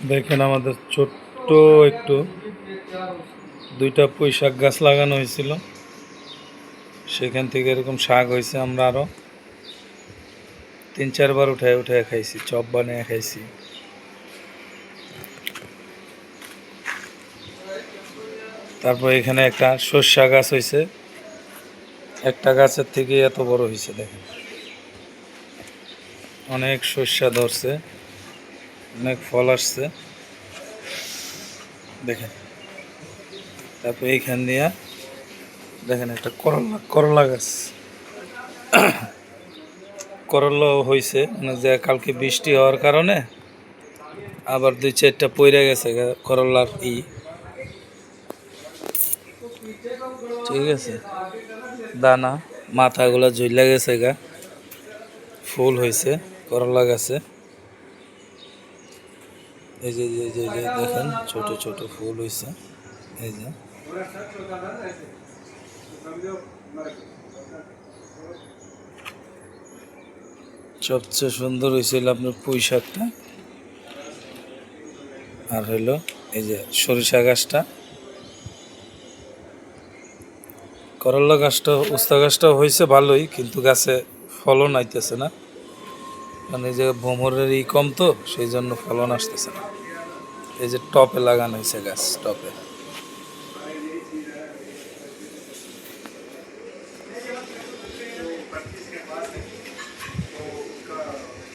দেখেন আমাদের ছোট্ট একটু দুইটা পুঁই শাক গাছ লাগানো হয়েছিল, সেখান থেকে এরকম শাক হয়েছে। আমরা আরো 3-4 বার উঠায় উঠায় খাইছি, চপ বানিয়ে খাইছি। তারপর এখানে একটা সরষা গাছ হয়েছে, একটা গাছের থেকে এত বড় হয়েছে। দেখেন অনেক সরষা ধরছে, অনেক ফল আসছে দেখেন। তারপর এইখান দিয়া দেখেন একটা করলা গাছ, করলা হয়েছে মানে যে কালকে বৃষ্টি হওয়ার কারণে আবার 2-4টা পইরা গেছে করলার ঠিক আছে, দানা মাথাগুলো ঝুলে গেছে গা। ফুল হয়েছে করলা গাছে, এই যে দেখেন ছোট ছোট ফুল হয়েছে। এই যে সবচেয়ে সুন্দর হয়েছিল আপনার পুঁই শাকটা, আর হইলো এই যে সরিষা গাছটা। করলা গাছটা উস্তা গাছটা হয়েছে ভালোই, কিন্তু গাছে ফলন আইতেছে না, মানে এই যে ভ্রমরের কম তো সেই জন্য ফলন আসতেছে না। এই যে টপে লাগানো হয়েছে গাছ, টপে।